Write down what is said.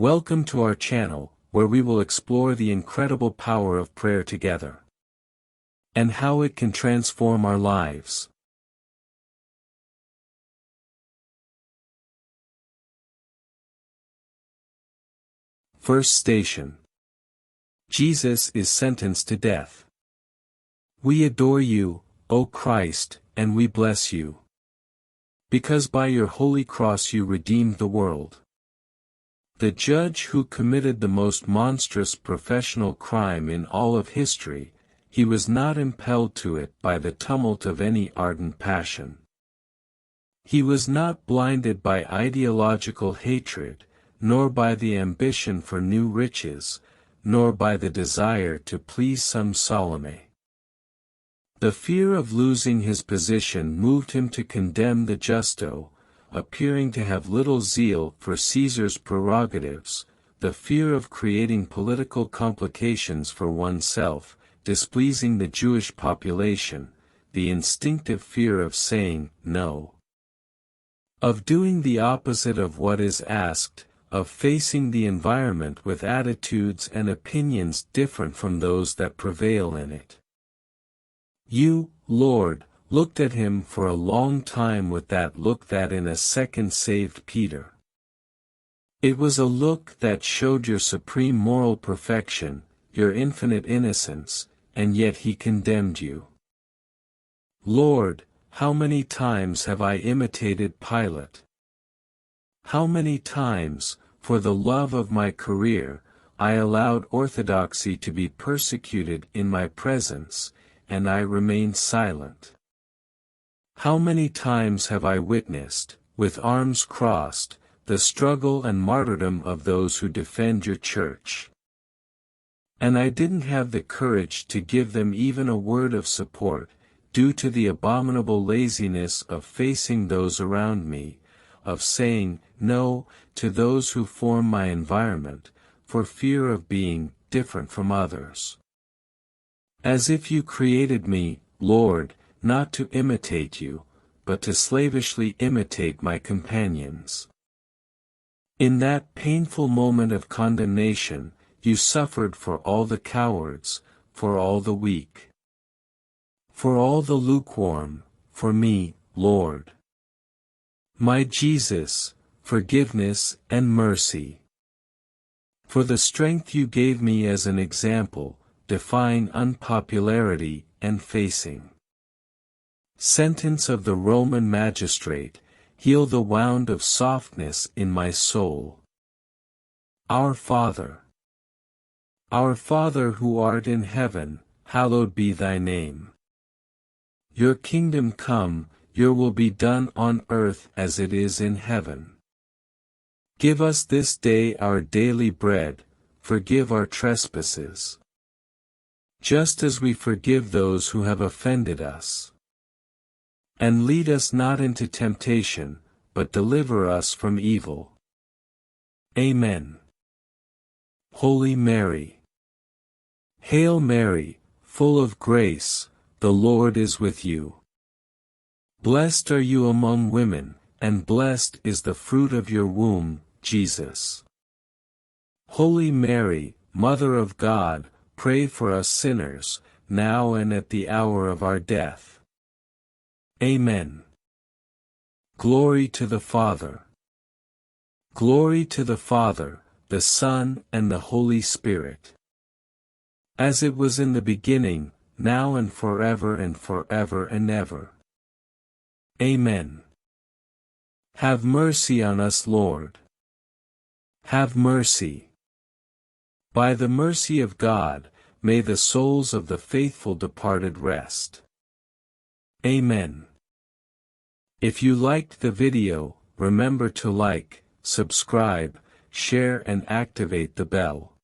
Welcome to our channel, where we will explore the incredible power of prayer together, and how it can transform our lives. First station. Jesus is sentenced to death. We adore you, O Christ, and we bless you, because by your holy cross you redeemed the world. The judge who committed the most monstrous professional crime in all of history, he was not impelled to it by the tumult of any ardent passion. He was not blinded by ideological hatred, nor by the ambition for new riches, nor by the desire to please some Salome. The fear of losing his position moved him to condemn the justo, appearing to have little zeal for Caesar's prerogatives, the fear of creating political complications for oneself, displeasing the Jewish population, the instinctive fear of saying no, of doing the opposite of what is asked, of facing the environment with attitudes and opinions different from those that prevail in it. You, Lord, looked at him for a long time with that look that in a second saved Peter. It was a look that showed your supreme moral perfection, your infinite innocence, and yet he condemned you. Lord, how many times have I imitated Pilate? How many times, for the love of my career, I allowed orthodoxy to be persecuted in my presence, and I remained silent? How many times have I witnessed, with arms crossed, the struggle and martyrdom of those who defend your church? And I didn't have the courage to give them even a word of support, due to the abominable laziness of facing those around me, of saying no to those who form my environment, for fear of being different from others. As if you created me, Lord, not to imitate you, but to slavishly imitate my companions. In that painful moment of condemnation, you suffered for all the cowards, for all the weak, for all the lukewarm, for me, Lord. My Jesus, forgiveness and mercy. For the strength you gave me as an example, defying unpopularity and facing sentence of the Roman magistrate, heal the wound of softness in my soul. Our Father who art in heaven, hallowed be thy name. Your kingdom come, your will be done on earth as it is in heaven. Give us this day our daily bread, forgive our trespasses, just as we forgive those who have offended us. And lead us not into temptation, but deliver us from evil. Amen. Holy Mary. Hail Mary, full of grace, the Lord is with you. Blessed are you among women, and blessed is the fruit of your womb, Jesus. Holy Mary, Mother of God, pray for us sinners, now and at the hour of our death. Amen. Glory to the Father. Glory to the Father, the Son and the Holy Spirit. As it was in the beginning, now and forever and ever. Amen. Have mercy on us, Lord. Have mercy. By the mercy of God, may the souls of the faithful departed rest. Amen. If you liked the video, remember to like, subscribe, share and activate the bell.